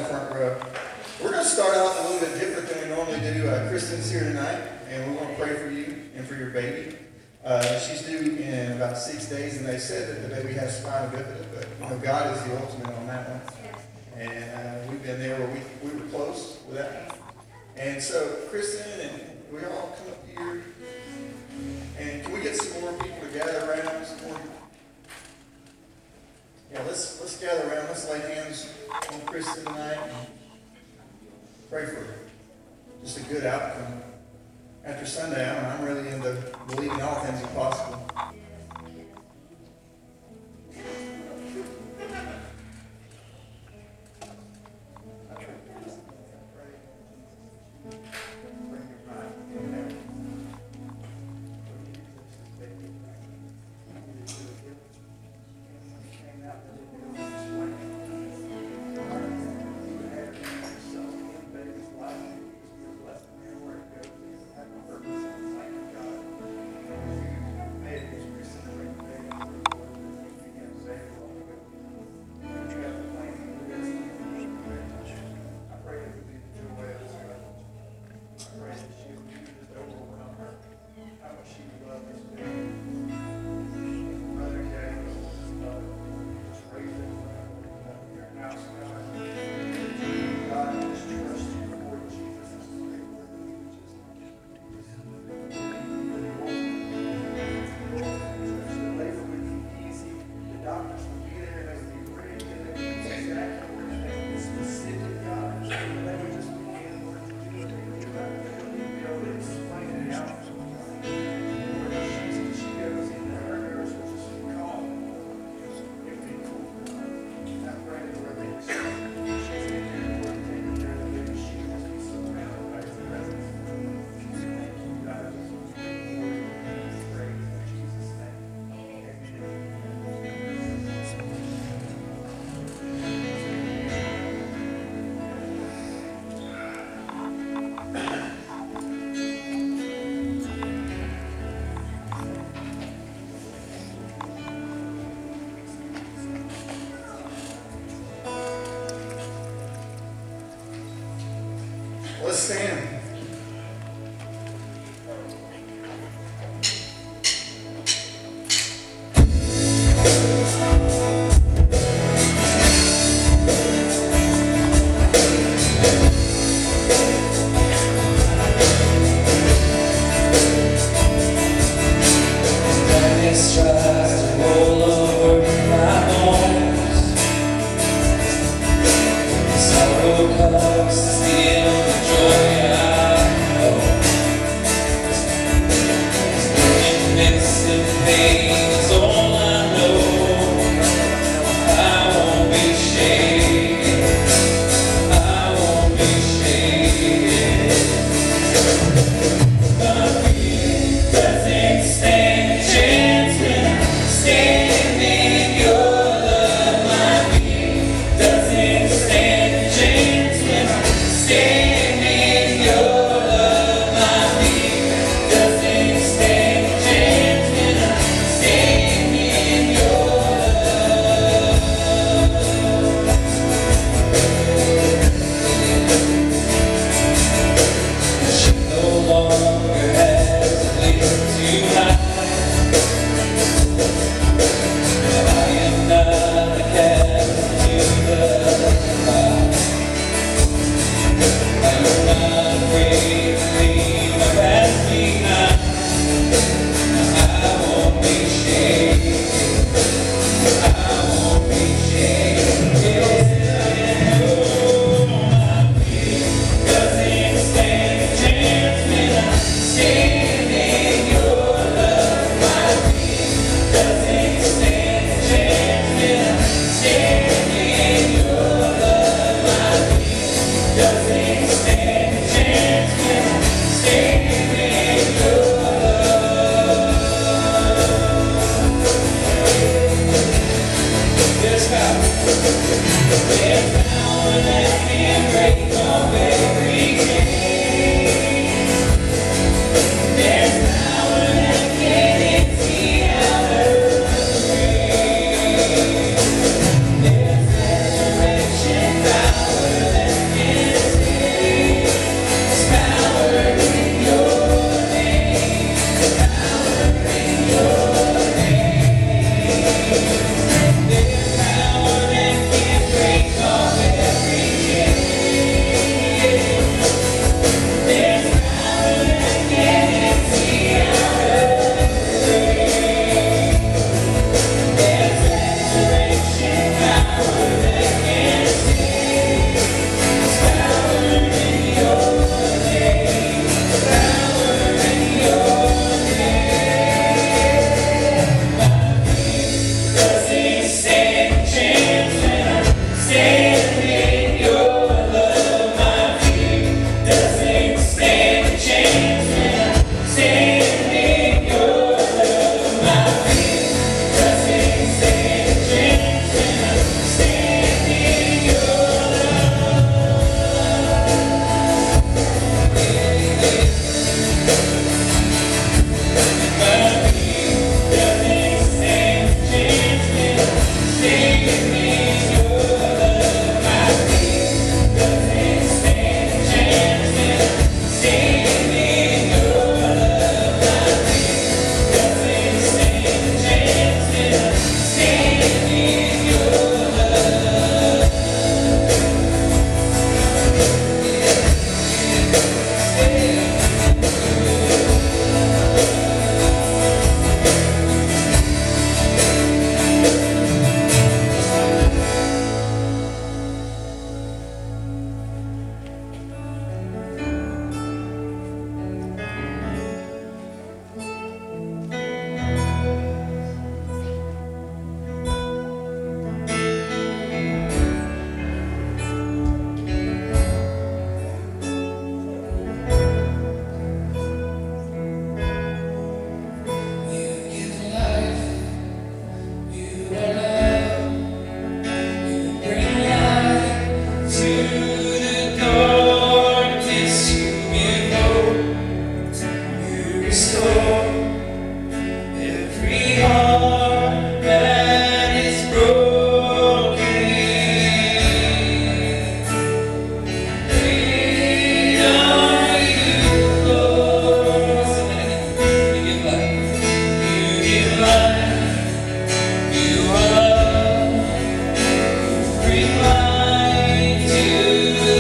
the front row. We're going to start off a little bit different than we normally do. Kristen's here tonight, and we want to pray for you and for your baby. She's due in about 6 days, and they said that the baby has spina bifida, but you know, God is the ultimate on that one. And we've been there where we were close with that one. And so, Kristen, and we all come up here, and can we get some more people to gather around? Some more? Yeah, let's gather around. Let's lay hands on Kristen tonight and pray for just a good outcome. After Sunday, I'm really into believing all things are possible. Let's stand. Power the darkness, you give hope, you restore every heart that is broken. Great are you, Lord. You give life, you give life, you are bring light to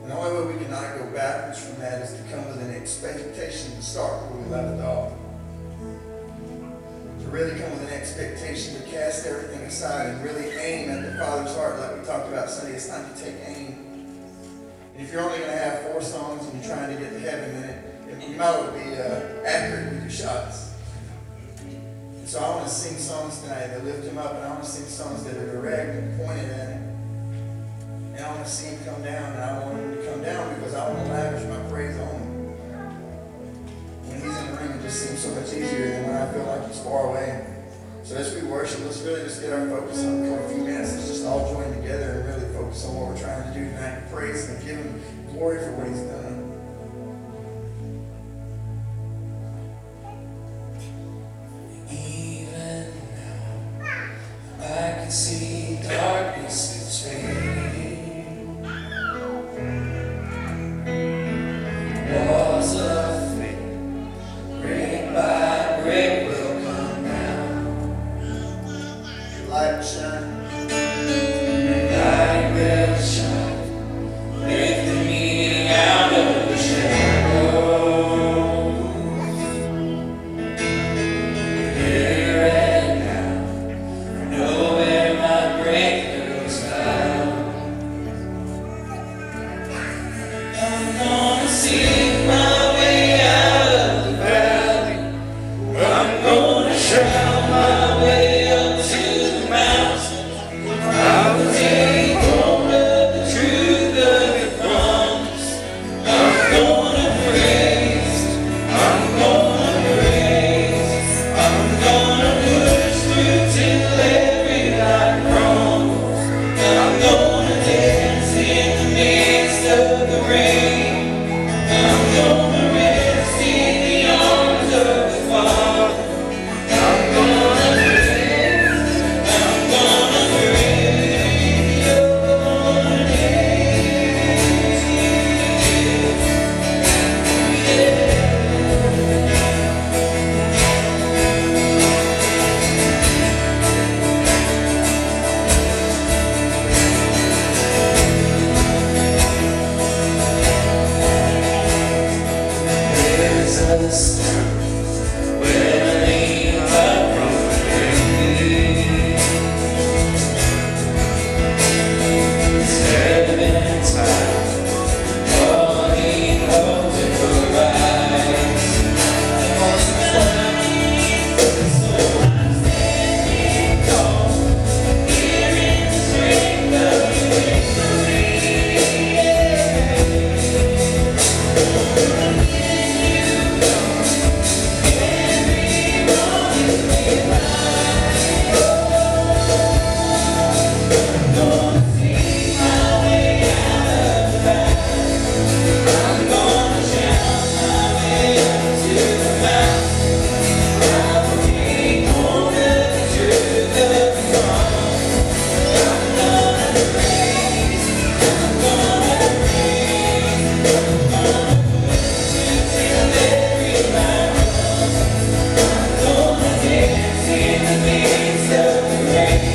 And the only way we cannot go backwards from that is to come with an expectation to start where we left off. To really come with an expectation to cast everything aside and really aim at the Father's heart, like we talked about Sunday. It's time to take aim. And if you're only going to have 4 songs and you're trying to get to heaven, then you might as well be accurate with your shots. And so I want to sing songs tonight that lift him up, and I want to sing songs that are direct and pointed at him. And I want to see him come down, and I want him to come down because I want to lavish my praise on him. When he's in the room, it just seems so much easier than when I feel like he's far away. So as we worship, let's really just get our focus on for a few minutes. Let's just all join together and really focus on what we're trying to do tonight and praise and give him glory for what he's done. Even now, I can see darkness is fading. Walls of faith, brick by brick, will come down. Light will shine. Light will shine, lifting me out of the shadows. Here and now, know where my breakthrough's found. I'm gonna sing my way out of the valley. I'm gonna shout my way up to the mountain. I will take hold of the truth of your promise. I'm gonna praise, I'm gonna praise, I'm gonna push through till every lie crumbles. I'm gonna dance in the midst of the rain. I'm gonna rest in the arms of the Father. I'm gonna praise, I'm gonna praise your name, Jesus. There's a storm where I lean up from Seven times, falling over your eyes. So I'm standing tall, here in the strength of your victory. I'm gonna shout my way up to the mountain. I will take hold of the truth of the promise. I'm gonna praise, I'm gonna praise, I'm gonna push till every line runs. I'm gonna dance in the midst of the rain.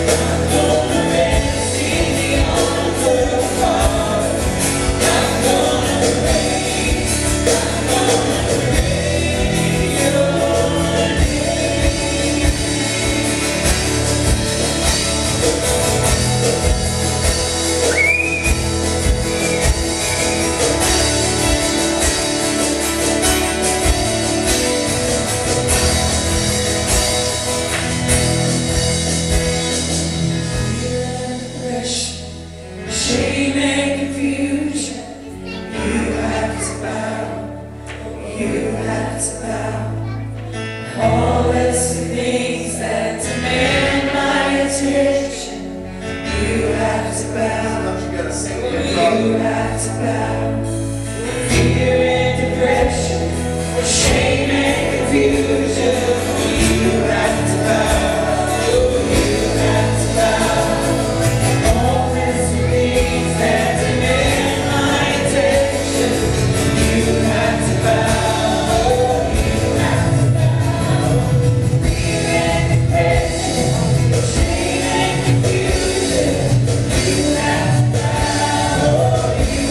I'm gonna rest in the arms of the Father. I'm gonna praise, I'm gonna praise your name. Fear and depression, shame and confusion, you have to bow, you have to bow. All list of things that demand my attention, you have to bow, Sometimes you gotta sing to your you Father. have to bow. Fear and depression, shame and confusion, you have to bow, you have to bow. All list of things that demand my attention, you have to bow, you have to bow. Fear and depression, shame and confusion, you have to bow, you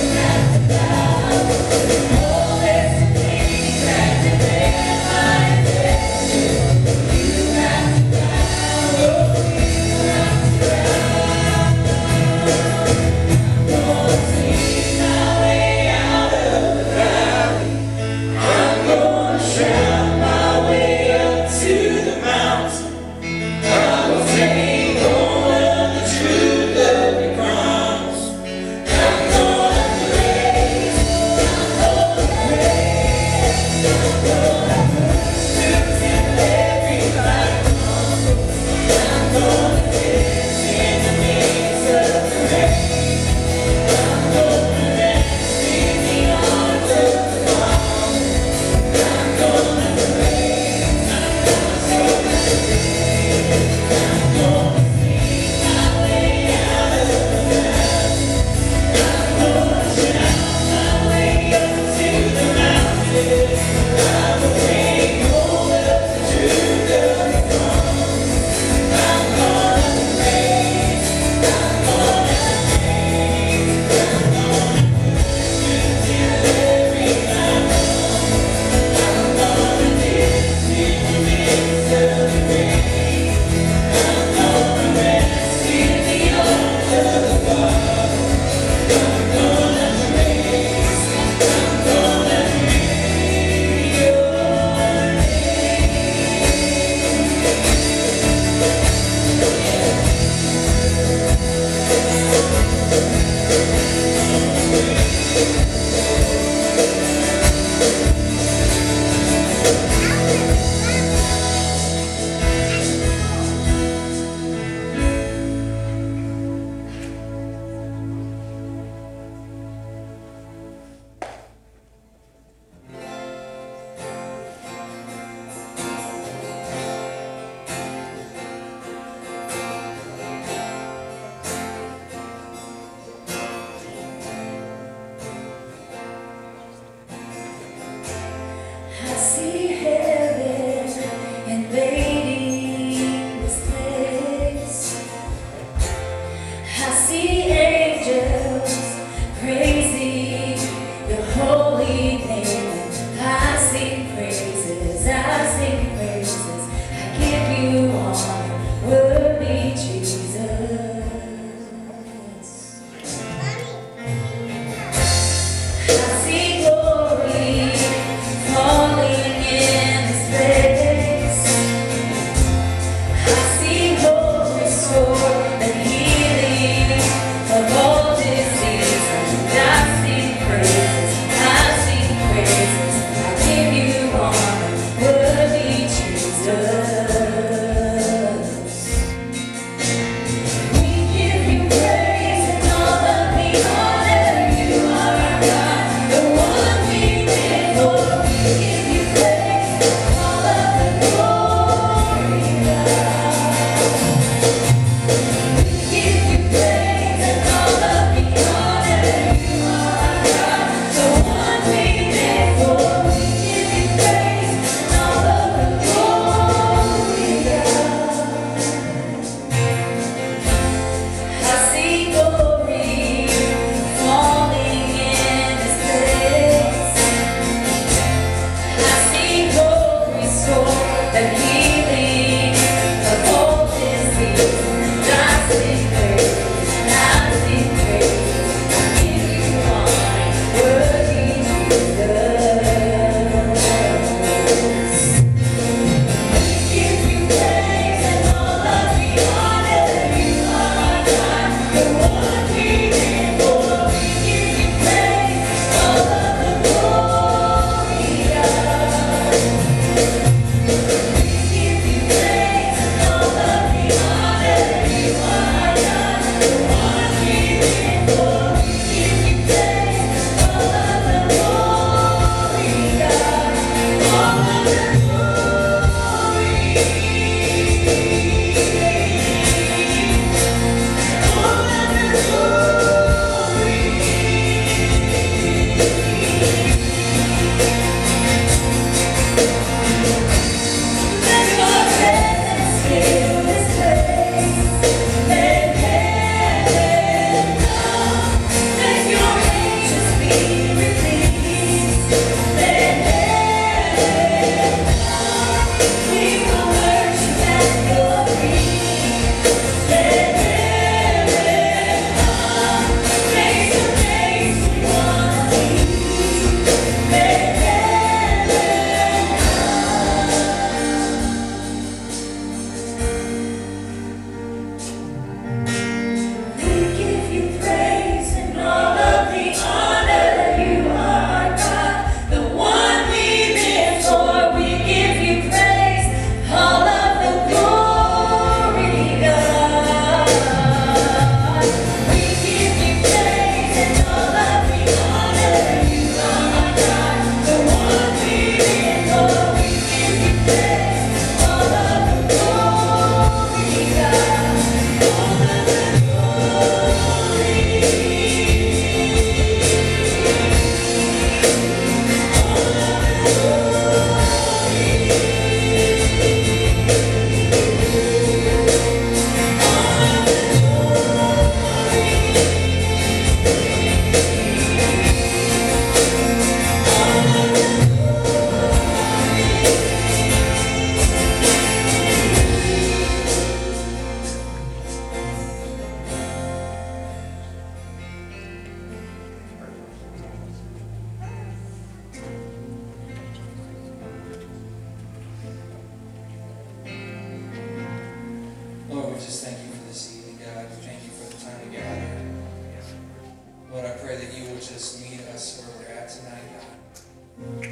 you'll just meet us where we're at tonight, God.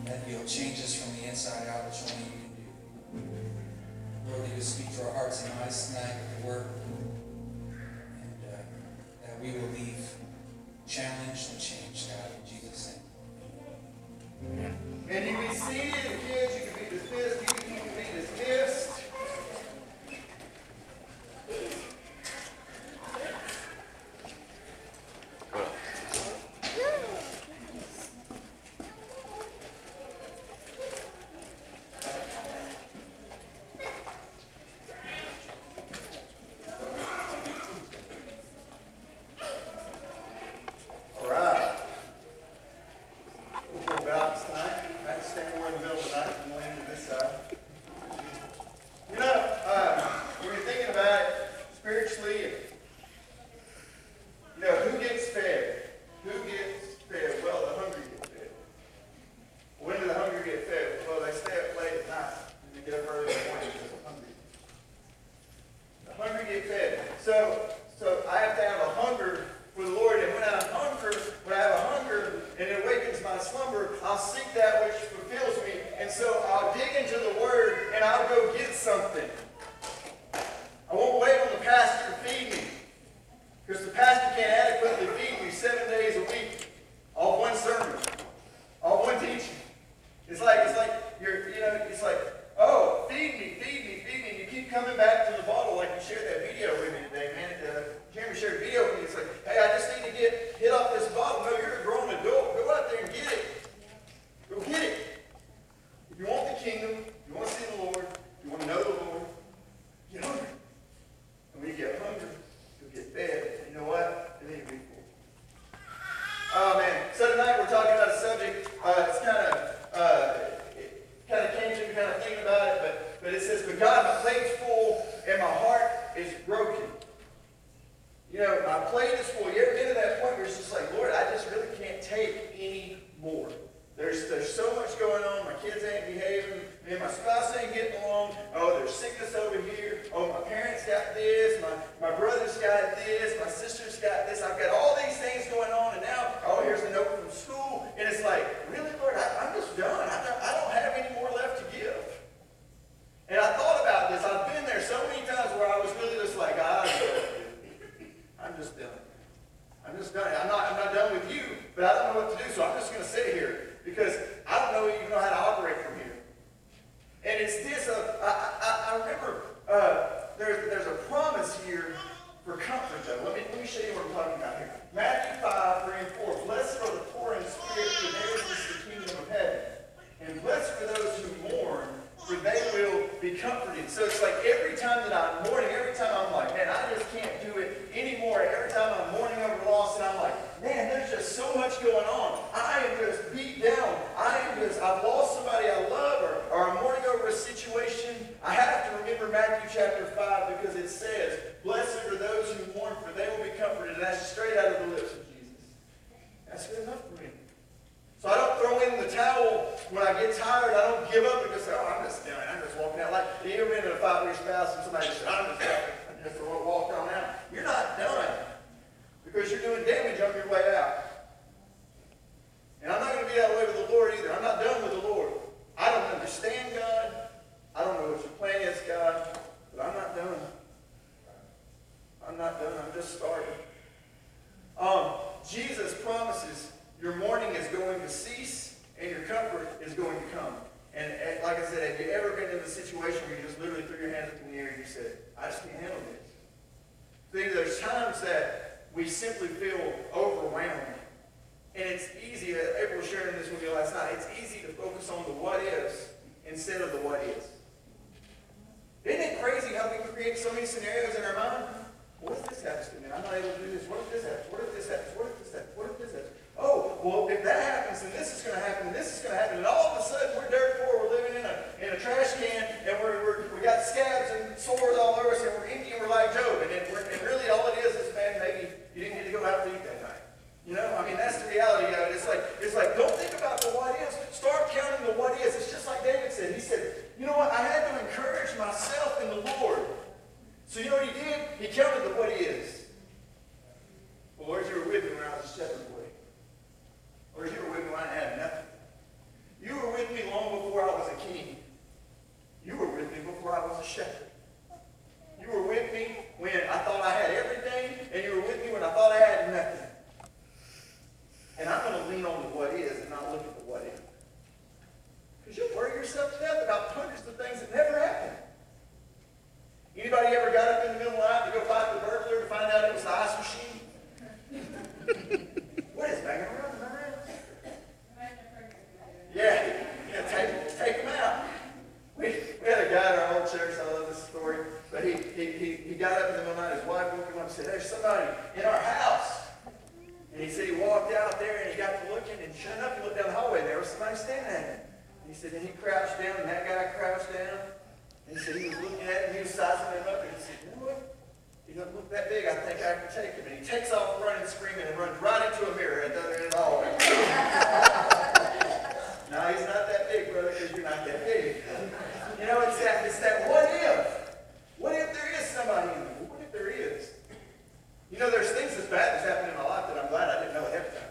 That you'll change us from the inside out, which only you can do. Lord, you'll speak to our hearts and minds tonight with the word. And that we will leave challenged and changed, God, in Jesus' name. And you be seated, kids, you can be dismissed, you can be dismissed. So you know what he did? He counted the what he is. Well, Lord, you were with me when I was a shepherd. And sure enough, he looked down the hallway, there was somebody standing at him. He said, and he crouched down, and that guy crouched down. And he said he was looking at him, he was sizing him up, and he said, you know what? He doesn't look that big, I think I can take him. And he takes off running, screaming, and runs right into a mirror at the other end of the hallway. No, he's not that big, brother, because you're not that big. You know, it's that what if? What if there is somebody in there? What if there is? You know, there's things as bad as happened in my life that I'm glad I didn't know ahead of time.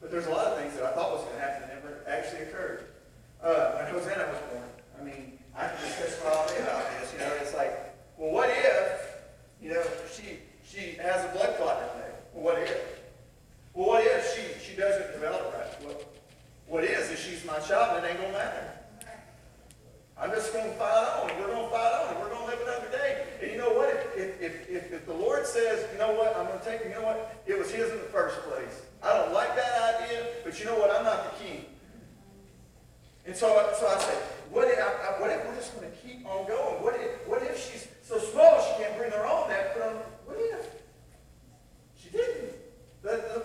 But there's a lot of things that I thought was going to happen that never actually occurred. When Hosanna was born, I mean, I can just testify all day about this. You know, it's like, well, what if, you know, she has a blood clot in her leg? Well, what if? Well, what if she doesn't develop right? Well, what is she's my child and it ain't going to matter. I'm just going to fight on. We're going to fight on. We're going to live another day. And you know what? If the Lord says, you know what, I'm going to take him, you know what? It was his in the first place. I don't like that idea, but you know what? I'm not the king. And so I say, what if we're just going to keep on going? What if she's so small she can't bring her own dad? What if? She didn't.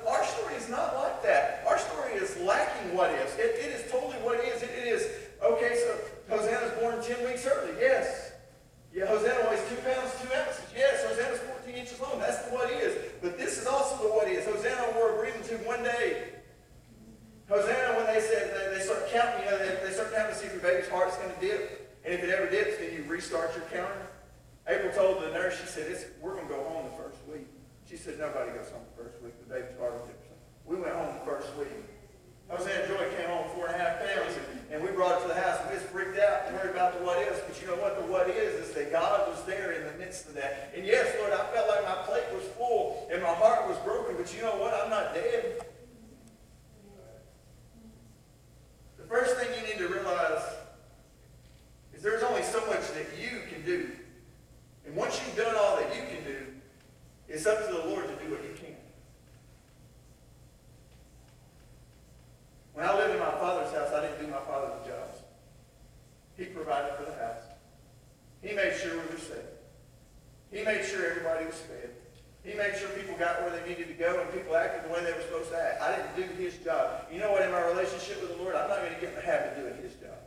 Our story is not like that. Our story is lacking what ifs. It is totally what is. It is, okay, so Hosanna's born 10 weeks early. Yes. Yeah, Hosanna weighs 2 pounds, 2 ounces. Yes, Hosanna's 14 inches long. That's the what is. But this is also the what is. Hosanna wore a breathing tube one day. Hosanna, when they said, they start counting, you know, they start counting to see if your baby's heart's going to dip. And if it ever dips, then you restart your counter. April told the nurse, she said, we're going to go home the first week. She said, nobody goes home the first week. The baby's heart will dip. We went home the first week. Hosanna Joy came home 4.5 pounds, and we brought it to the house. We was freaked out and worried about the what is. But you know what the what is that God was there in the midst of that. And yes, Lord, I felt like my plate was full and my heart was broken. But you know what? I'm not dead. The first thing you need to realize is there's only so much that you can do. And once you've done all that you can do, it's up to the Lord to do what you can. When I lived in my father's house, I didn't do my father's jobs. He provided for the house. He made sure we were safe. He made sure everybody was fed. He made sure people got where they needed to go and people acted the way they were supposed to act. I didn't do his job. You know what? In my relationship with the Lord, I'm not going to get in the habit of doing his job.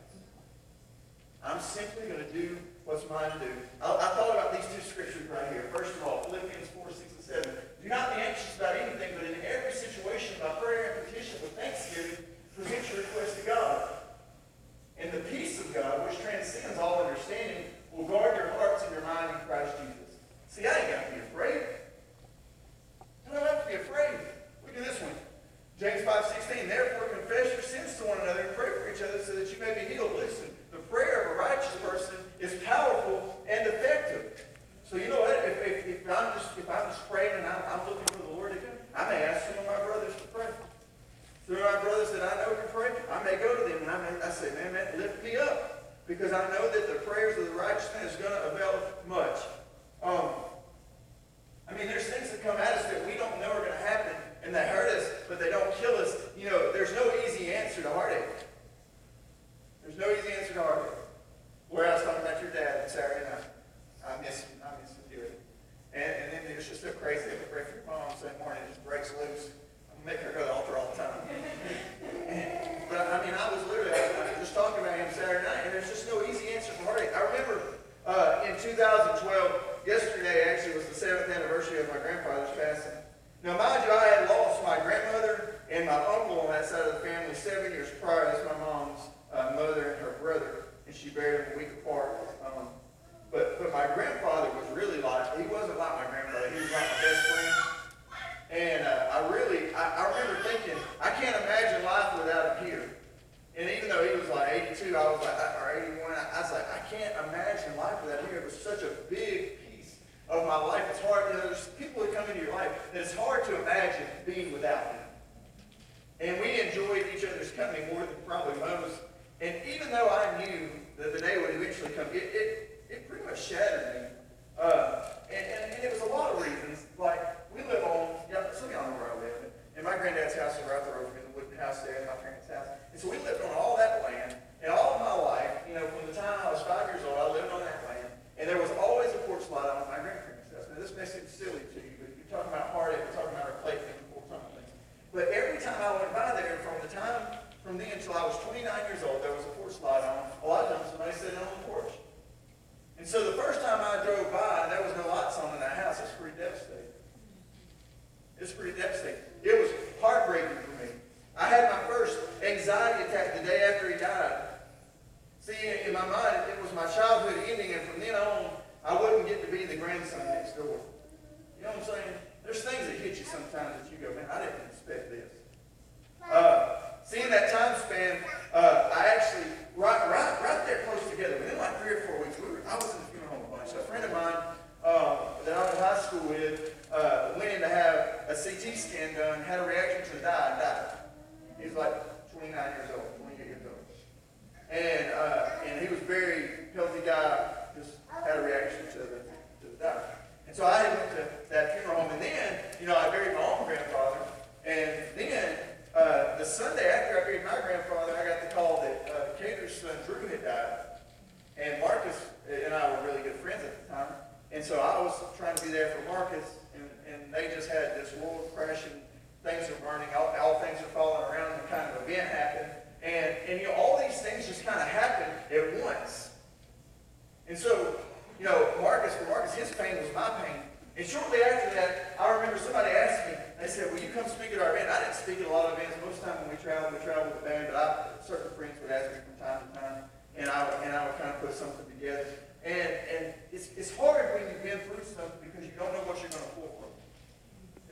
I'm simply going to do what's mine to do. I thought about these two scriptures right here. First of all, Philippians 4, 6, and 7. Do not be anxious about anything, but in every situation, by prayer and petition with thanksgiving, present your request to God. And the peace of God, which transcends all understanding, will guard your hearts and your mind in Christ Jesus. See, I ain't got to be afraid. I don't have to be afraid. Look at this one. James 5:16. Therefore confess your sins to one another and pray for each other so that you may be healed. Listen, the prayer of a righteous person is powerful and effective. So you know what? If I'm just praying and I'm looking for the Lord to come, I may ask some of my brothers to pray. Some of my brothers that I know can pray, I may go to them and I say, man, lift me up. Because I know that the prayers of the righteous man is going to avail much. I mean, there's things that come at us that we don't know are going to happen and that hurt us, but they don't kill us. You know, there's no easy answer to heartache. There's no easy answer to heartache. Where I was talking about your dad on Saturday night. I miss him dearly. And then it's just so crazy. I pray for your mom Sunday morning, it just breaks loose. I'm making her go to the altar all the time. But I mean, I was just talking about him Saturday night, and there's just no easy answer for heartache. I remember in 2012, yesterday actually was the 7th anniversary of my grandfather's passing. Now, mind you, I had lost my grandmother and my uncle on that side of the family 7 years prior. That's my mom's mother and her brother, and she buried them a week apart. But my grandfather was really he wasn't like my grandfather. He was like my best friend. And I remember thinking, I can't imagine life without him here. And even though he was like 82, I was like, or 81, I was like, I can't imagine life without him. It was such a big piece of my life. It's hard, you know, there's people that come into your life that it's hard to imagine being without them. And we enjoyed each other's company more than probably most. And even though I knew that the day would eventually come, it pretty much shattered me. And it was a lot of reasons. Like, we live on, some of y'all know where I live. And my granddad's house is right there over in the wooden house there, my parents' house. And so we lived on all that land. And all of my life, you know, from the time I was 5 years old, I lived on that land. And there was always a porch light on my grandparents' house. Now, this may seem silly to you, but you're talking about heartache, you're talking about our plate, and porch on things. But every the time from then until I was 29 years old, there was a porch light on. A lot of times somebody sitting on the porch. And so the first time I drove by and there was no lights on in that house, it's pretty devastating. It's pretty devastating. It was heartbreaking for me. I had my first anxiety attack the day after he died. See, in my mind, it was my childhood ending, and from then on, I wouldn't get to be the grandson next door. You know what I'm saying? There's things that hit you sometimes that you go, man, I didn't expect this. Seeing that time span, I actually, right there close together, within like 3 or 4 weeks, I was in the funeral home a bunch. A friend of mine that I was in high school with went in to have a CT scan done, had a reaction to the dye, and died. He was like 29 years old, 28 years old. And he was very healthy guy, just had a reaction to the dye. And so I went to that funeral home, and then, I buried my own grandfather, and then the Sunday after I buried my grandfather, I got the call that Cater's son Drew had died, and Marcus and I were really good friends at the time, and so I was trying to be there for Marcus, and they just had this world crashing, things are burning, all things are falling around, and kind of event happened, and all these things just kind of happened at once, and so, for Marcus, his pain was my pain. And shortly after that, I remember somebody asked me, they said, will you come speak at our event? I didn't speak at a lot of events. Most of the time when we traveled with the band, but certain friends would ask me from time to time, and I would kind of put something together. And it's hard when you've been through something because you don't know what you're going to pull from.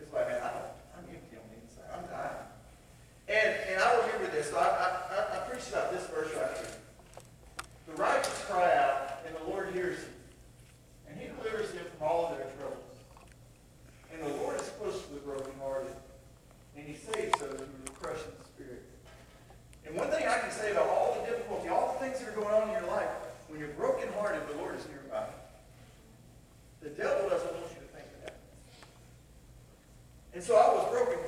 It's like, man, I'm empty on the inside. I'm dying. And I remember this. So I preached about this verse right here. The righteous cry out, and the Lord hears him. And he delivers them from all of their troubles. And the Lord is close to the brokenhearted, and he saves those who are crushed in spirit. And one thing I can say about all the difficulty, all the things that are going on in your life, when you're brokenhearted, the Lord is nearby. The devil doesn't want you to think that. And so I was broken.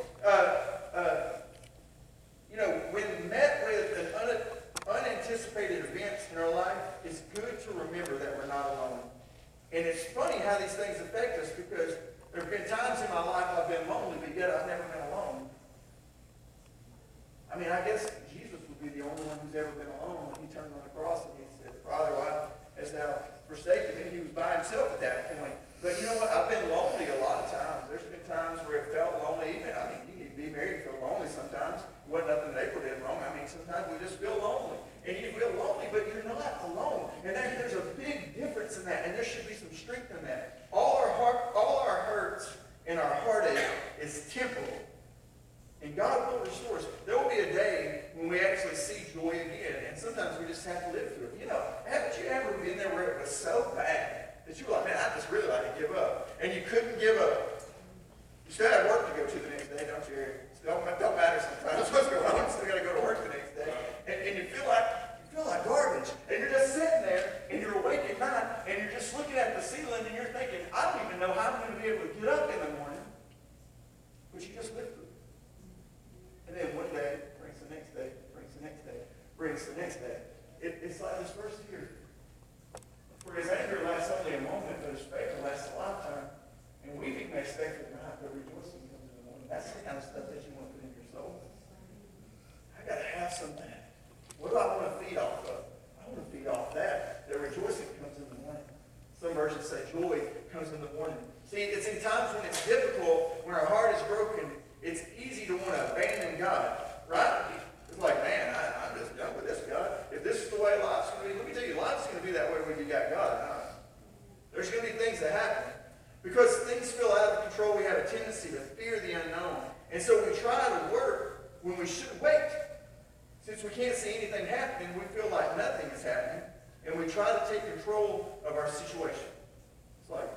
When met with an unanticipated events in our life, it's good to remember that we're not alone. And it's funny how these things affect us because there have been times in my life I've been lonely, but yet I've never been alone. I mean, I guess Jesus would be the only one who's ever been alone when he turned on the cross and he said, Father, why hast thou forsaken me? He was by himself at that point. But you know what? I've been lonely a lot of times. There's been times where it felt lonely. You need to be married and feel lonely sometimes. It wasn't nothing that April did wrong. I mean, sometimes we just feel lonely. And you feel lonely, but you're not alone. And there's a big difference in that, and there should be some strength in that. All our hurts and our heartache is temporal. And God will restore us. There will be a day when we actually see joy again, and sometimes we just have to live through it. Haven't you ever been there where it was so bad that you were like, man, I just really like to give up. And you couldn't give up. You still have work to go to the next day, don't you, Eric? It don't matter sometimes what's going on. You still got to go to work the next day. And you feel like garbage. And you're just sitting there, and you're awake at night, and you're just looking at the ceiling, and you're thinking, I don't even know how I'm going to be able to get up in the morning. But you just live through it. And then one day brings the next day, brings the next day, brings the next day. It's like this verse here. For his anger lasts only a moment, but his favor lasts a lifetime. And weeping may stay for the night, but rejoicing comes in the morning. That's the kind of stuff that you want to put in your soul. I got to have some of that. What do I want to feed off of? I want to feed off that. The rejoicing comes in the morning. Some versions say joy comes in the morning. See, it's in times when it's difficult, when our heart is broken, it's easy to want to abandon God, right? It's like, man, I'm just done with this, God. If this is the way life's going to be, let me tell you, life's going to be that way when you got God or not. There's going to be things that happen. Because things feel out of control, we have a tendency to fear the unknown. And so we try to work when we should wait. Since we can't see anything happening, we feel like nothing is happening. And we try to take control of our situation. It's like,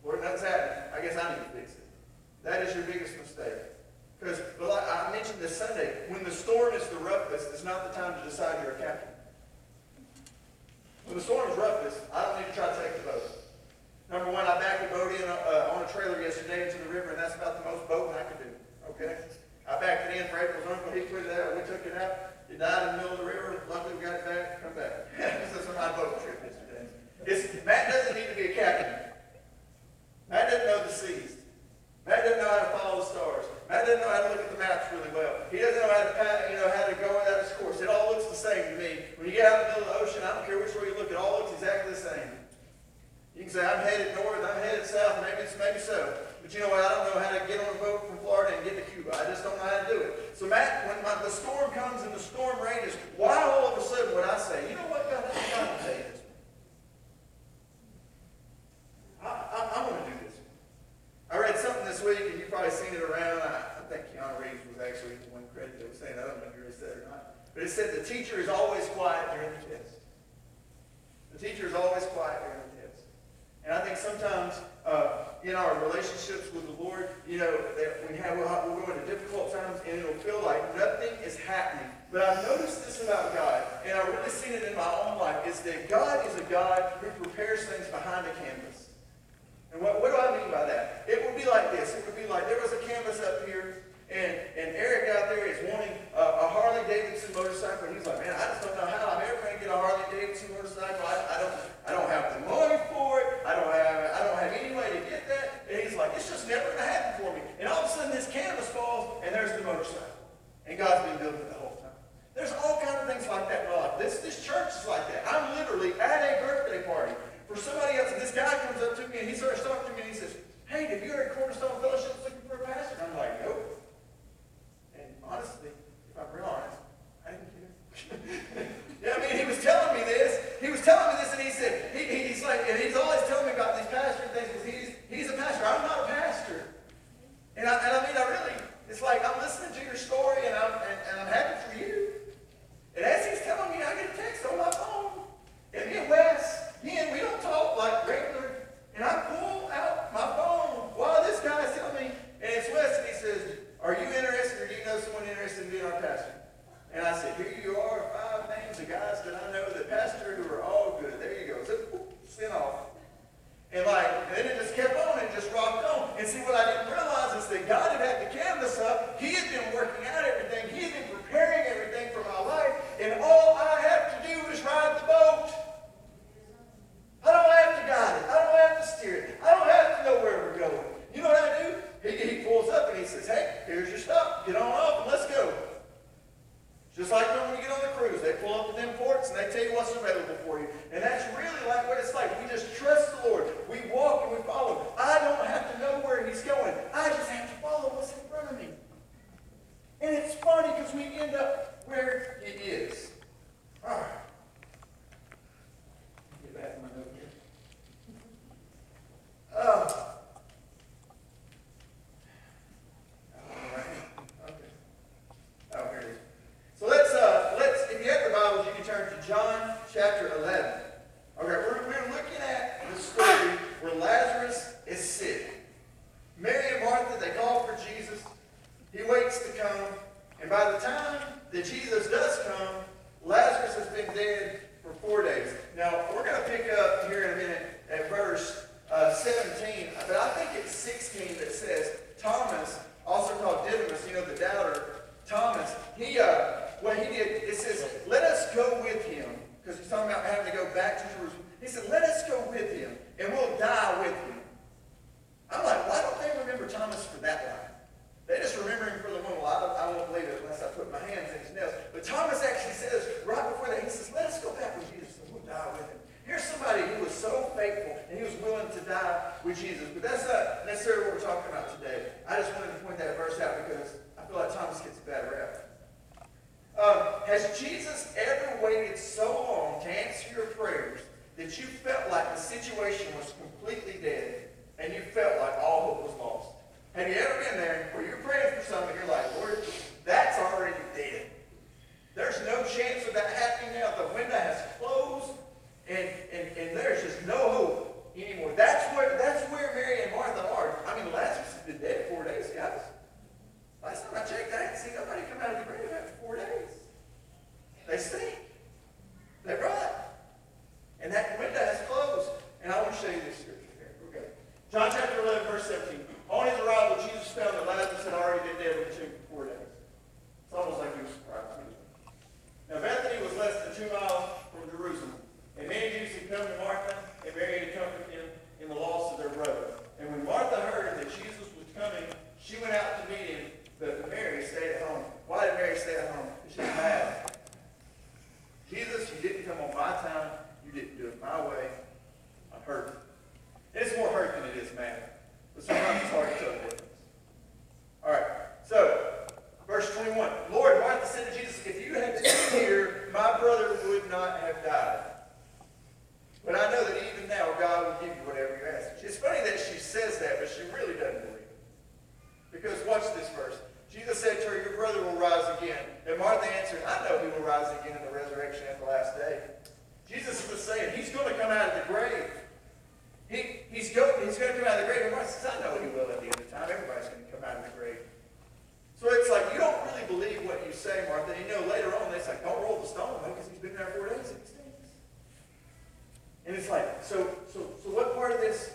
Lord, nothing's happening. I guess I need to fix it. That is your biggest mistake. Because, like I mentioned this Sunday, when the storm is the roughest, it's not the time to decide you're a captain. When the storm is roughest, I don't need to try to take the boat. Number one, I backed the boat in on a trailer yesterday into the river, and that's about the most boating I could do. Okay? I backed it in for April's uncle. He put it out. We took it out. It died in the middle of the river. Luckily, we got it back. Come back. This is my boat trip yesterday. Matt doesn't need to be a captain. Matt doesn't know the seas. Matt doesn't know how to follow the stars. Matt doesn't know how to look at the maps really well. He doesn't know how to actually one credit that was saying, I don't know if you said it or not, but it said the teacher is always quiet during the test. The teacher is always quiet during the test. And I think sometimes in our relationships with the Lord, that we'll go into difficult times and it'll feel like nothing is happening. But I've noticed this about God, and I've really seen it in my own life, is that God is a God who prepares things behind the canvas. And what do I mean by that? It would be like this. It would be like there was a canvas up here, and Eric out there is wanting a Harley Davidson motorcycle. And he's like, man, I just don't know how I'm ever going to get a Harley Davidson motorcycle. I don't have the money for it. I don't have any way to get that. And he's like, it's just never going to happen for me. And all of a sudden this canvas falls, and there's the motorcycle. And God's been building it the whole time. There's all kinds of things like that in my life. This church is like that. I'm literally at a birthday party for somebody else, and this guy comes up to me and he starts talking to me and he says, hey, have you heard Cornerstone Fellowship looking for a pastor? And I'm like, nope. And honestly, if I'm real honest, I didn't care. Yeah, I mean, he was telling me this. And he said, he's like, and he's always telling me about these pastor things because he's a pastor. I'm not a pastor. And I mean, it's like I'm listening to your story and I'm happy for you. And as he's telling me, I get a text on my phone. And me and Wes, we don't talk like regular. And I pull out my phone while this guy is telling me, and it's Wes, and he says, are you interested or do you know someone interested in being our pastor? And I said, here you are, 5 names of guys that I know that pastor who are all good. There you go. So, sent off. And then it just kept on and just rocked on. And see, what I didn't realize is that God had the canvas up. He had been working out everything. He had been preparing everything for my life. And all I have to do is ride the boat. I don't have to guide it. I don't have to steer it. I don't have to know where we're going. You know what I do? He pulls up and he says, hey, here's your stuff. Get on off and let's go. Just like when you get on the cruise, they pull up to them ports and they tell you what's available for you. And that's really like what it's like. We just trust the Lord. We walk and we follow. I don't have to know where he's going. I just have to follow what's in front of me. And it's funny because we end up where it is. All right. Get back to my note here. All right. Okay. Oh, here it is. So let's, if you have the Bibles, you can turn to John chapter 11. Okay, we're looking at the story where Lazarus is sick. Mary and Martha, they call for Jesus. He waits to come. And by the time that Jesus does come, Lazarus has been dead for 4 days. Now, we're going to pick up here in a minute at verse 17. But I think it's 16 that says, Thomas, also called Didymus, the doubter, Thomas, what he did, it says, let us go with him. Because he's talking about having to go back to Jerusalem. He said, let us go with him, and we'll die with him. I'm like, why don't they remember Thomas for that line? They just remember him for the one. Well, I won't believe it unless I put my hands in his nails. But Thomas actually says, right before that, he says, let us go back with Jesus, and we'll die with him. Here's somebody who was so faithful, and he was willing to die with Jesus. But that's not necessarily what we're talking about today. I just wanted to point that verse out because I feel like Thomas gets a bad rap. Has Jesus ever waited so long to answer your prayers that you felt like the situation was completely dead and you felt like all hope was lost? Have you ever been there where you're praying for something and you're like, Lord, that's already dead. There's no chance of that happening now. The window has closed and there's just no hope anymore. That's where Mary and Martha are. I mean, Lazarus has been dead 4 days, guys. Last time I checked, I didn't see nobody come out of the grave after 4 days. They stink. They rot. And that window has closed. And I want to show you this scripture here. Okay. John chapter 11, verse 17. On his arrival, Jesus found that Lazarus had already been dead in the tomb for 4 days. It's almost like he was surprised. Now, Bethany was less than 2 miles from Jerusalem. And many Jews had come to Martha and Mary to comfort them in the loss of their brother. And when Martha heard that Jesus was coming, she went out to meet him, but Mary stayed at home. Why did Mary stay at home? Because she was mad. Jesus, you didn't come on my time. You didn't do it my way. I'm hurt. It's more hurt than it is mad. But sometimes it's hard to tell the difference. All right. So, verse 21. Lord, Martha said to Jesus, if you had been here, my brother would not have died. But I know that even now God will give you whatever you ask. It's funny that she says that, but she really doesn't believe it. Because watch this verse. Jesus said to her, your brother Martha answered, I know he will rise again in the resurrection at the last day. Jesus was saying, he's going to come out of the grave. He's going to come out of the grave. And Martha says, I know he will at the end of time. Everybody's going to come out of the grave. So it's like, you don't really believe what you say, Martha. And you know, later on, it's like, don't roll the stone, because he's been there 4 days and he stinks. And it's like, so what part of this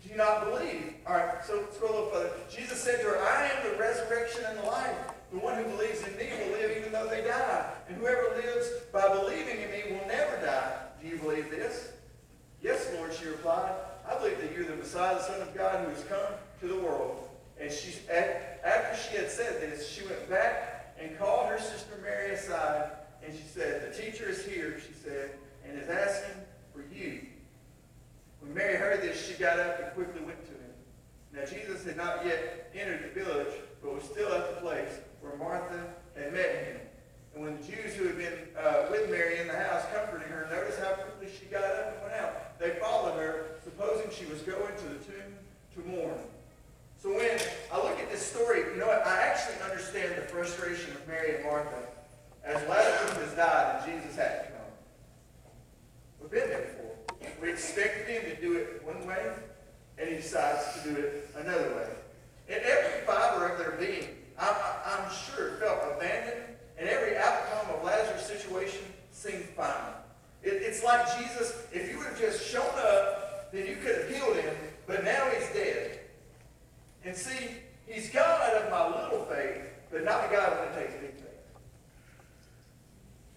do you not believe? All right, so scroll a little further. Jesus said to her, I am the resurrection and the life. The one who believes in me will live even though they die. And whoever lives by believing in me will never die. Do you believe this? Yes, Lord, she replied. I believe that you're the Messiah, the Son of God, who has come to the world. And after she had said this, she went back and called her sister Mary aside. And she said, the teacher is here, she said, and is asking for you. When Mary heard this, she got up and quickly went to him. Now Jesus had not yet entered the village, but was still at the place where Martha had met him. And when the Jews who had been with Mary in the house comforting her noticed how quickly she got up and went out, they followed her, supposing she was going to the tomb to mourn. So when I look at this story, you know what? I actually understand the frustration of Mary and Martha as Lazarus has died and Jesus had to come. We've been there before. We expected him to do it one way, and he decides to do it another way. And every fiber of their being, I'm sure, felt abandoned, and every outcome of Lazarus' situation seemed final. It's like Jesus, if you would have just shown up, then you could have healed him, but now he's dead. And see, he's God of my little faith, but not God when it takes big faith.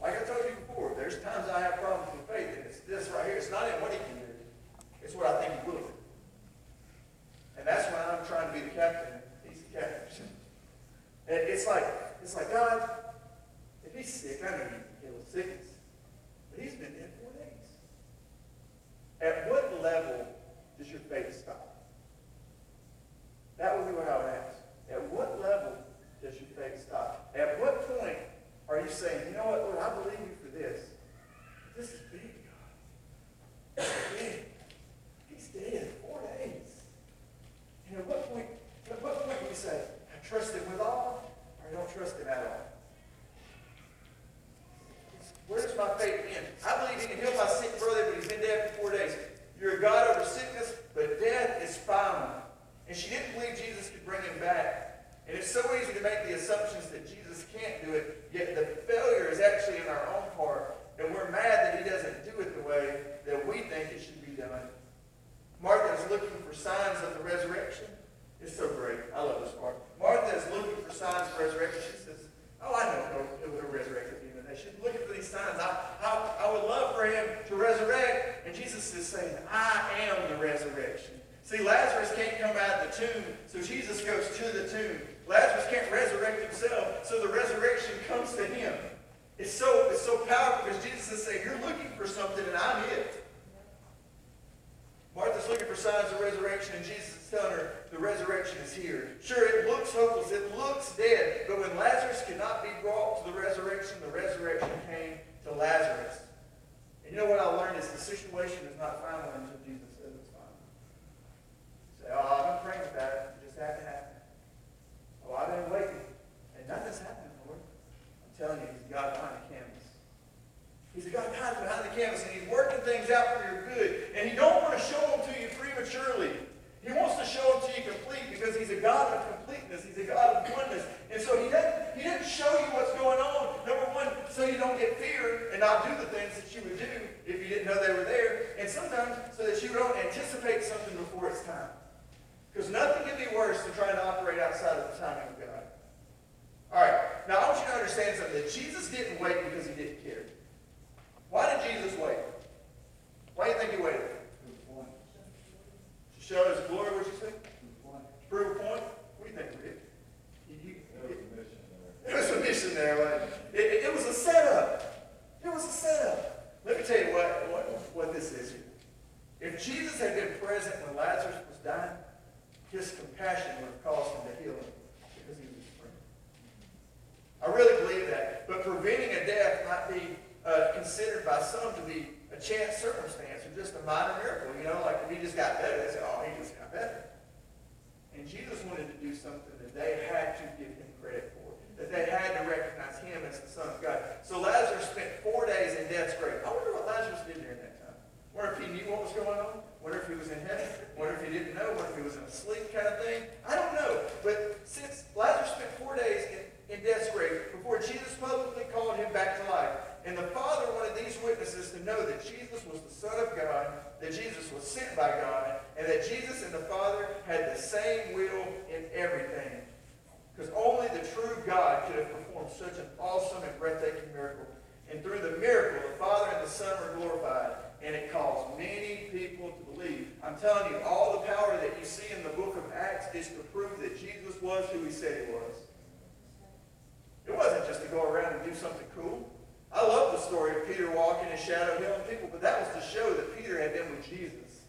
Like I told you before, there's times I have problems with faith, and it's this right here. It's not in what he can do. It's what I think he will do. And that's why I'm trying to be the captain. He's the captain. And it's like, God, if he's sick, I know you can heal his sickness. But he's been dead 4 days. At what level does your faith stop? That would be what I would ask. At what level does your faith stop? At what point are you saying, you know what, Lord, I believe you for this. This is big, God. This is big. He's dead 4 days. And at what point do you say, I trust him with all, or I don't trust him at all? Where does my faith end? I believe he can heal my sick brother, but he's been dead for 4 days. You're a God over sickness, but death is final. And she didn't believe Jesus could bring him back. And it's so easy to make the assumptions that Jesus can't do it, yet the failure is actually in our own part. And we're mad that he doesn't do it the way that we think it should be done. Martha is looking for signs of the resurrection. It's so great. I love this part. Martha is looking for signs of resurrection. She says, oh, I know he'll resurrect at the end of the day. She's looking for these signs. I would love for him to resurrect. And Jesus is saying, I am the resurrection. See, Lazarus can't come out of the tomb, so Jesus goes to the tomb. Lazarus can't resurrect himself, so the resurrection comes to him. It's so powerful because Jesus is saying, you're looking for something and I'm it. Martha's looking for signs of resurrection, and Jesus is telling her the resurrection is here. Sure, it looks hopeless, it looks dead, but when Lazarus could not be brought to the resurrection came to Lazarus. And you know what I learned is the situation is not final until Jesus says it's final. You say, oh, I've been praying about it, it just had to happen. Oh, I've been waiting, and nothing's happening, Lord. I'm telling you, he's God behind the canvas. He's a God behind the canvas, and he's working things out for your good. And he don't want to show them to you prematurely. He wants to show them to you complete because he's a God of completeness. He's a God of oneness. And so he didn't show you what's going on, number one, so you don't get fear and not do the things that you would do if you didn't know they were there. And sometimes so that you don't anticipate something before it's time. Because nothing can be worse than trying to operate outside of the timing of God. All right, now I want you to understand something, that Jesus didn't wait because he didn't care. Why did Jesus wait? Why do you think he waited? To show his glory, what you say? To prove a point? What do you think he did? There was a mission there. It was a setup. It was a setup. Let me tell you what this is here. If Jesus had been present when Lazarus was dying, his compassion would have caused him to heal him because he was his friend. I really believe that. But preventing a death might be considered by some to be a chance circumstance or just a minor miracle. You know, like if he just got better, they say, oh, he just got better. And Jesus wanted to do something that they had to give him credit for, that they had to recognize him as was going on. Wonder if he was in heaven. Wonder if he didn't know. Wonder if he was in a sleep kind of thing. I don't know. But since Lazarus spent 4 days in death's grave before Jesus publicly called him back to life, and the Father wanted these witnesses to know that Jesus was the Son of God, that Jesus was sent by God, and that Jesus and the Father had the same will in everything. Because only the true God could have performed such an awesome and breathtaking miracle. And through the miracle, the Father and the Son were glorified, and it caused many people to believe. I'm telling you, all the power that you see in the book of Acts is to prove that Jesus was who he said he was. It wasn't just to go around and do something cool. I love the story of Peter walking and shadow healing people, but that was to show that Peter had been with Jesus.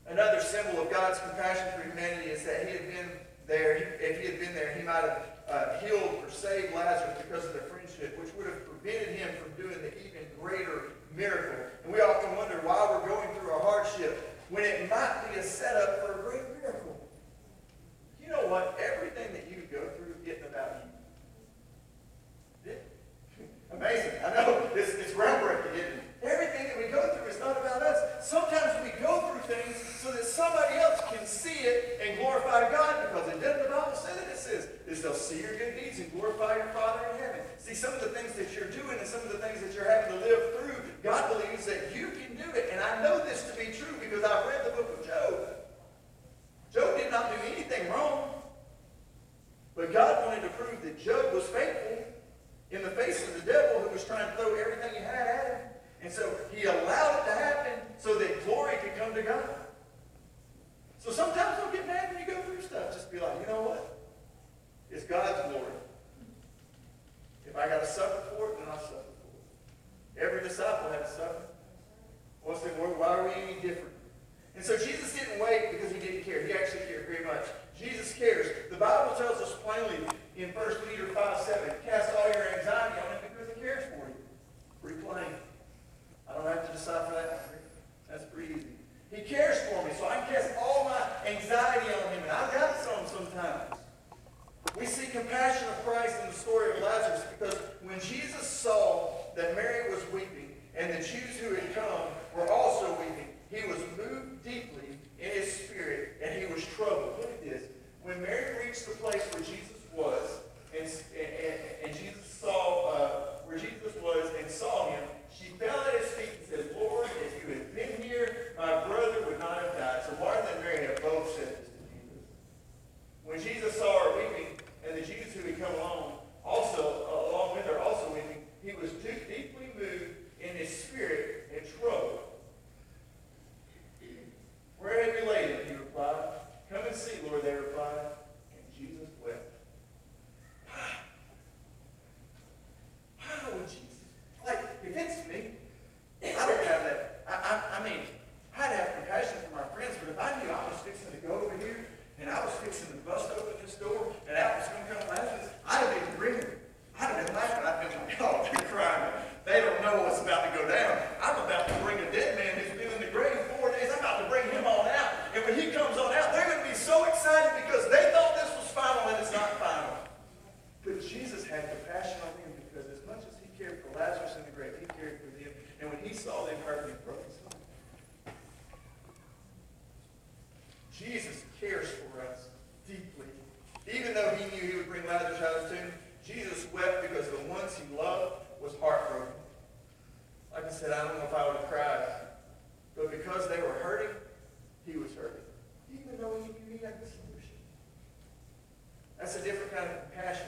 Another symbol of God's compassion for humanity is that he had been there. If he had been there, he might have healed or saved Lazarus because of their friendship, which would have prevented him from doing the even greater miracle. And we often wonder why we're going through a hardship when it might be a setup for a great miracle. You know what? Everything that you go through isn't about you. Amazing. I know. It's groundbreaking, isn't it? Everything that we go through is not about us. Sometimes we go through things so that somebody else can see it and glorify God, because it doesn't. The Bible says that it says is they'll see your good deeds and glorify your Father in heaven. See, some of the things that you're doing and some of the things that you're having to live through, God believes that you can do it. And I know this to be true because I've read the book of Job. Job did not do anything wrong. But God wanted to prove that Job was faithful in the face of the devil, who was trying to throw everything he had at him. And so he allowed it to happen so that glory could come to God. So sometimes don't get mad when you go through stuff. Just be like, you know what? It's God's glory. If I got to suffer for it, then I'll suffer for it. Every disciple had to suffer. Well, say, well, why are we any different? And so Jesus didn't wait because he didn't care. He actually cared very much. Jesus cares. The Bible tells us plainly in 1 Peter 5:7, cast all your anxiety on him because he cares for you. Pretty plain. I don't have to decipher that. That's pretty easy. He cares for me, so I can cast all my anxiety on him, and I've got some sometimes. We see compassion of Christ in the story of Lazarus because when Jesus saw that Mary was weeping and the Jews who had come were also weeping, he was moved deeply in his spirit and he was troubled. Look at this. When Mary reached the place where Jesus was, and Jesus saw where Jesus was and saw him, she fell at his feet and said, Lord, if you had been here, my brother would not have died. So Martha and Mary have both said this to Jesus. When Jesus saw her weeping, and the Jews who had come along with her also weeping, he was deeply moved in his spirit and troubled. Where have you laid him? He replied. Come and see, Lord, they replied. And Jesus wept. Why would Jesus? Like, if it's me, I don't have that. I mean, I'd have compassion for my friends, but if I knew I was fixing to go over here, and I was fixing to bust open this door, and out was going to come Lazarus, I'd have been grinning. I'd have been laughing. I'd been like, oh, they're crying. They don't know what's about to go down. I'm about to bring a dead man who's been in the grave 4 days. I'm about to bring him on out. And when he comes on out, they're going to be so excited because they thought this was final, and it's not final. But Jesus had compassion on them because as much as he cared for Lazarus in the grave, he cared for them. And when he saw them hurting, he broke his heart. Jesus cares for us deeply. Even though he knew he would bring Lazarus out of the tomb, Jesus wept because the ones he loved was heartbroken. Like I said, I don't know if I would have cried. But because they were hurting, he was hurting. Even though he knew he had the solution. That's a different kind of compassion.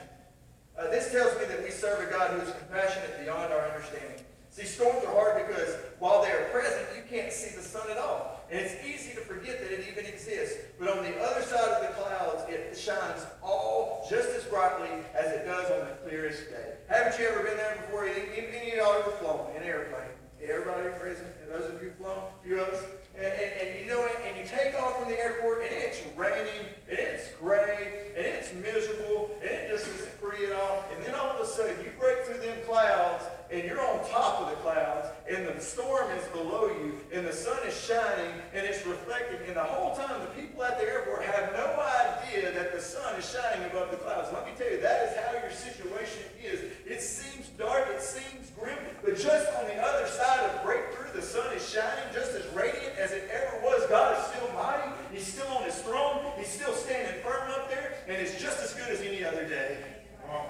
This tells me that we serve a God who is compassionate beyond our understanding. See, storms are hard because while they are present, you can't see the sun at all. And it's easy to forget that it even exists. But on the other side of the clouds, it shines all just as brightly as it does on the clearest day. Haven't you ever been there before? Any of y'all ever flown in an airplane? Everybody present, and those of you who've flown, a few of us. And you know it, and you take off from the airport, and it's raining, and it's gray, and it's miserable, and it just isn't pretty at all. And then all of a sudden, you break through them clouds, and you're on top of the clouds, and the storm is below you, and the sun is shining, and it's reflecting. And the whole time, the people at the airport have no idea that the sun is shining above the clouds. Let me tell you, that is how your situation is. It seems dark, it seems grim, but just on the other side of break through the sun is shining just as radiant as it ever was. God is still mighty. He's still on his throne. He's still standing firm up there, and it's just as good as any other day. I'm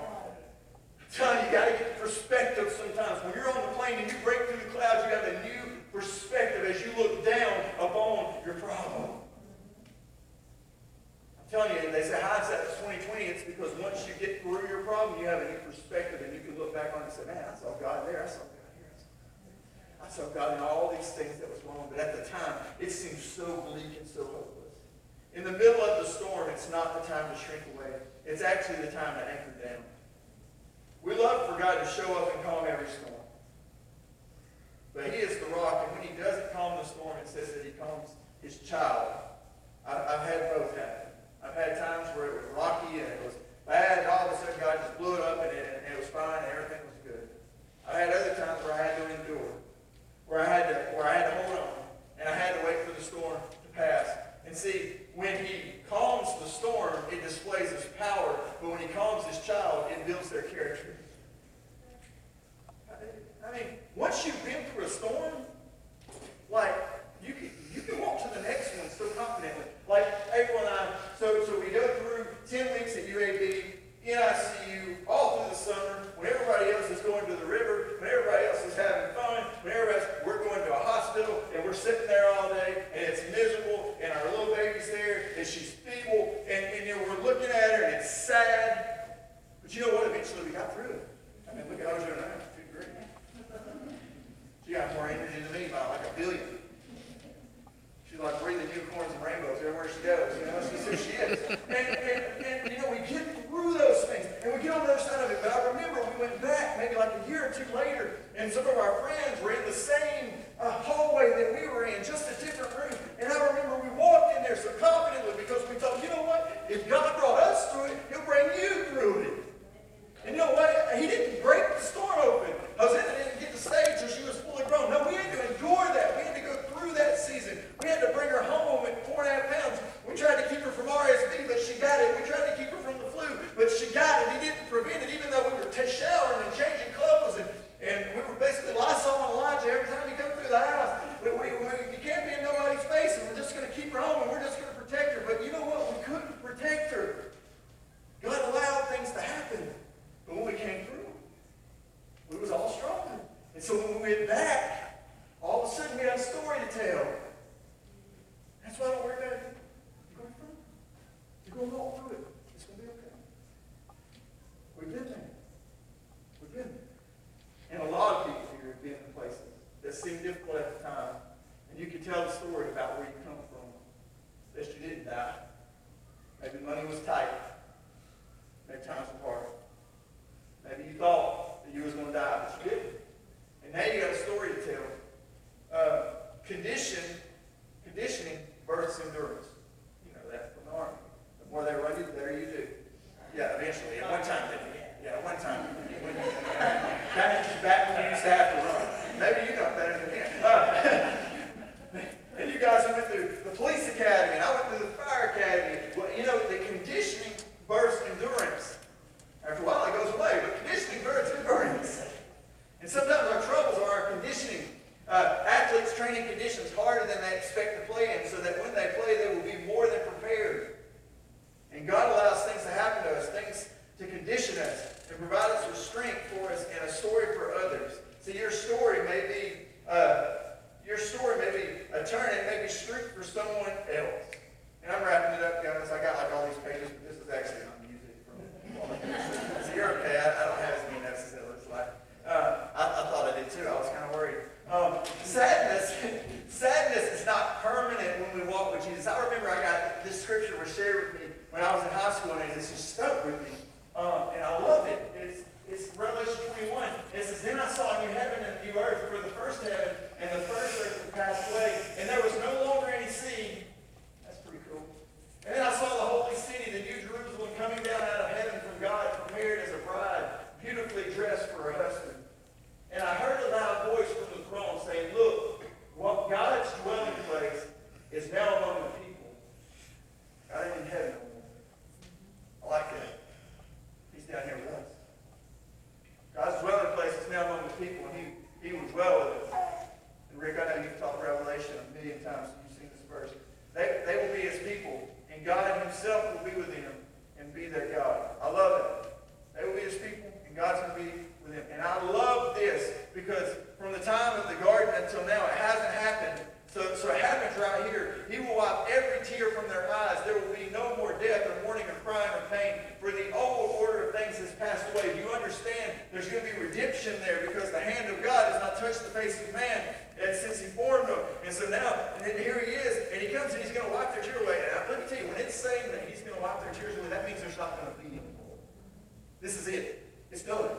telling you, you got to get perspective sometimes. When you're on the plane and you break through the clouds, you got a new perspective as you look down upon your problem. I'm telling you, they say hindsight is 20/20. It's because once you get through your problem, you have a new perspective, and you can look back on it and say, man, I saw God there. I saw God here. I saw God in all these things that was wrong. But at the time, it seemed so bleak and so hopeless. In the middle of the storm, it's not the time to shrink away. It's actually the time to anchor down. We love for God to show up and calm every storm. But he is the rock, and when he doesn't calm the storm, it says that he calms his child. I've had both happen. I've had times where it was rocky and it was bad, and all of a sudden God just blew it up and it was fine and everything was good. I've had other times where I had to endure, where I had to hold on, and I had to wait for the storm to pass. And see, when he calms the storm, it displays his power, but when he calms his child, it builds their character. I mean, once you've been through a storm, like, you can walk to the next one so confidently. Like April and I, so we go through 10 weeks at UAB, NICU, all through the summer, when everybody else is going to the river, when everybody else is having fun, we're going to a hospital, and we're sitting there all day, and it's miserable, and our little baby's there, and she's feeble, and we're looking at her, and it's sad. But you know what? Eventually we got through it. I mean, look at Ojo now. She's great. She got more energy than me by like a billion. She's like breathing unicorns and rainbows everywhere she goes. You know, she's who she is. And you know, we get through those things, and we get on the other side of it. But I remember we went back maybe like a year or two later, and some of our friends were in the same hallway that we were in, just a different room. And I remember we walked in there so confidently because we thought, you know what? If God brought us through it, he'll bring you through it. And you know what? He didn't break the storm open. Hosanna didn't get the stage so she was fully grown. No, we had to endure that. We had to go through that season. We had to bring her home at 4.5 pounds. We tried to keep her from RSV, but she got it. We tried to keep her from the flu, but she got it. He didn't prevent it, even though we were showering and changing clothes, and we were basically Lysol and Elijah every time you come through the house. You can't be in nobody's face, and we're just going to keep her home, and we're just going to protect her. But you know what? We couldn't protect her. God allowed things to happen. But when we came through, we was all stronger. And so when we went back, all of a sudden we had a story to tell. That's why I don't worry about it. You're going through it. You're going to walk through it. It's going to be okay. We've been there. amazing man since he formed them. And so now, and then here he is, and he comes and he's going to wipe their tears away. And let me tell you, when it's saying that he's going to wipe their tears away, that means there's not going to be anymore. This is it. It's done.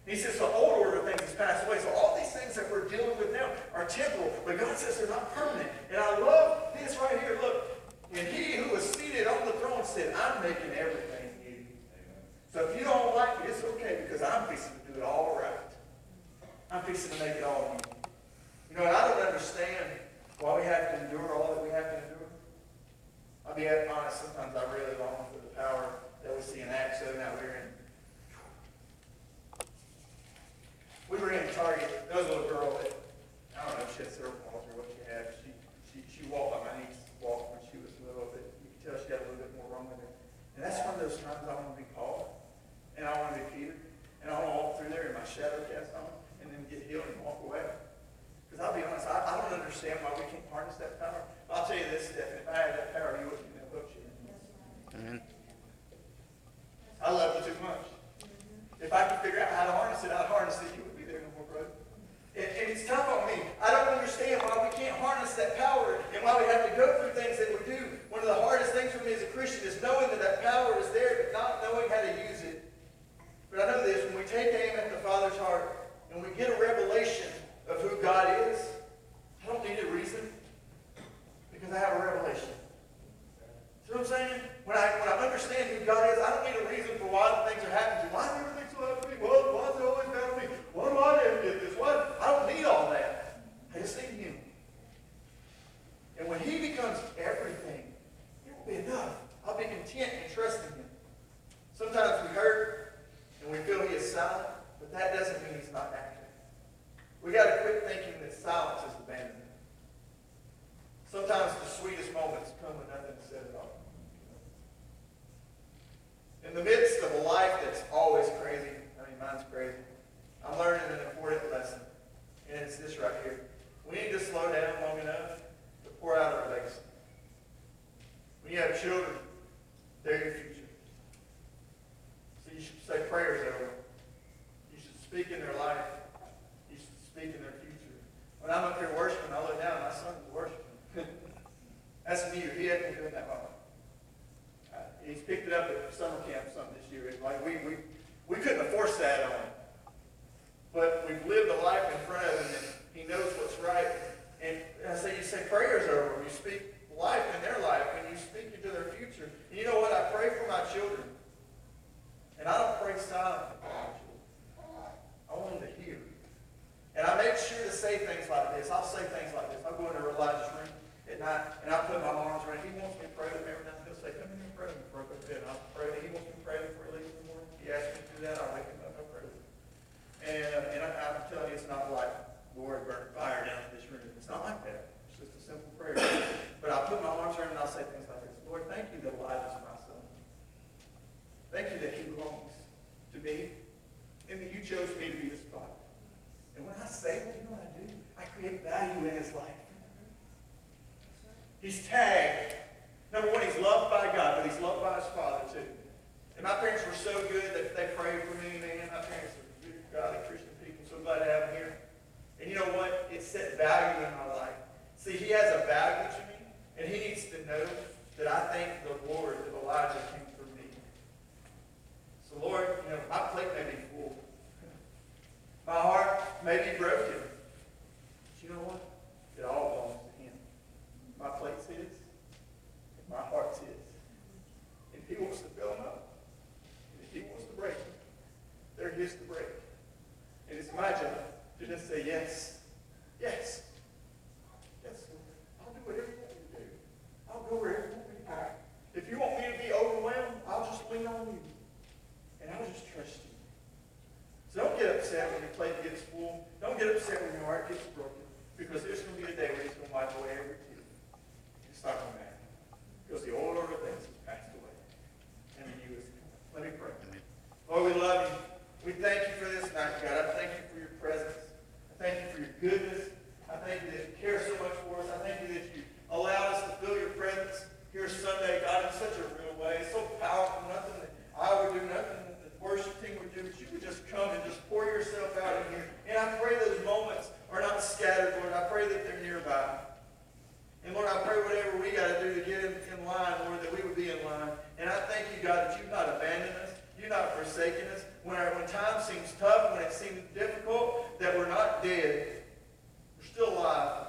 He says the old order of things has passed away. So all these things that we're dealing with now are temporal, but God says they're not permanent. And I love this right here. Look, and he who was seated on the throne said, I'm making everything new. So if you don't like it, it's okay, because I'm fixing to do it all right. I'm fixing to make it all new. You know, and I don't understand why we have to endure all that we have to endure. I'll be honest, sometimes I really long for the power that we see in Acts 7 out here. We were in Target. There was a little girl that, I don't know if she had cerebral palsy or what she had. She walked like my niece walked when she was little, but you could tell she had a little bit more wrong with her. And that's one of those times I want to be Paul, and I want to be Peter, and I want to walk through there in my shadow cast on, and then get healed and walk away. Because I'll be honest, I don't understand why we can't harness that power. But I'll tell you this, Stephen, if I had that power, you wouldn't even approach it. Amen. I love you too much. If I could figure out how to harness it, I'd harness it. You would be there no more, brother. And it's tough on me. I don't understand why we can't harness that power and why we have to go through things that we do. One of the hardest things for me as a Christian is knowing that that power is there, but not knowing how to use it. But I know this, when we take aim at the Father's heart and we get a revelation of who God is, I don't need a reason, because I have a revelation. See what I'm saying? When I understand who God is, I don't need a reason for why the things are happening to me. Why is everything so happening to me? Why is it always happening to me? Why do I never get this? Why? I don't need all that. I just need Him. And when He becomes everything, it will be enough. I'll be content and trusting Him. Sometimes we hurt and we feel He is silent, but that doesn't mean He's not active. We got to quit thinking that silence is abandonment. Sometimes the sweetest moments come with nothing said at all. In the midst of a life that's always crazy, I mean, mine's crazy, I'm learning an important lesson, and it's this right here. We need to slow down long enough to pour out our legacy. When you have children, they're your future. So you should say prayers over them. You should speak in their life. You should speak in their future. When I'm up here worshiping, I look down, my son is worshiping. That's new. He hadn't been doing that long. He's picked it up at summer camp or something this year. It's like we couldn't have forced that on him. But we've lived a life in front of him, and he knows what's right. And I say, you say prayers over them. You speak life in their life, and you speak into their future. And you know what? I pray for my children. And I don't pray silently for my children. I want them to hear. And I make sure to say things like this. I'll say things like this. I'll go into Elijah's room at night, and I'll put my arms around him. He wants me to pray with him every night. He'll say, come in and pray with me before I go to bed. And I'll pray. He wants me to pray before he leaves in the morning. He asks me to do that. I'll wake him up. I'll pray with him. And I'm telling you, it's not like, Lord, burn fire down in this room. It's not like that. It's just a simple prayer. But I'll put my arms around him and I'll say things like this. Lord, thank you that Elijah's my son. Thank you that he belongs to me and that you chose me to be his father. And when I say that, you know what I do? I create value in his life. He's tagged. Number one, he's loved by God, but he's loved by his father too. And my parents were so good that they prayed for me, man. My parents are good, godly Christian people. So glad to have them here. And you know what? It set value in my life. See, he has a value to me, and he needs to know that I thank the Lord that Elijah came for me. So Lord, you know, my plate may be full. My heart may be broken. But you know what? It all belongs to him. My plate's his, and my heart's his. If he wants to fill them up, and if he wants to break them, they're his to break. And it's my job to just say yes. Yes. Yes, Lord. I'll do whatever you want me to do. I'll go wherever you want me to go. If you want me to be overwhelmed, I'll just lean on you. And I'll just trust you. So don't get upset when your plate gets full. Don't get upset when your heart gets broken. Because there's going to be a day where he's going to wipe away every tear. It's not going to matter. Because the old order of things has passed away. And the new is coming. Let me pray. Lord, we love you. We thank you for this night, God. I thank you for your presence. I thank you for your goodness. I thank you that you care so much for us. I thank you that you allowed us to feel your presence here Sunday, God, in such a real way. It's so powerful. Nothing that I would do, nothing that the worship team would do, but you would just come and just pour yourself out in here. And I pray those moments are not scattered. pray that they're nearby. And Lord, I pray whatever we got to do to get in line, Lord, that we would be in line. And I thank you, God, that you've not abandoned us. You've not forsaken us. When time seems tough, when it seems difficult, that we're not dead. We're still alive.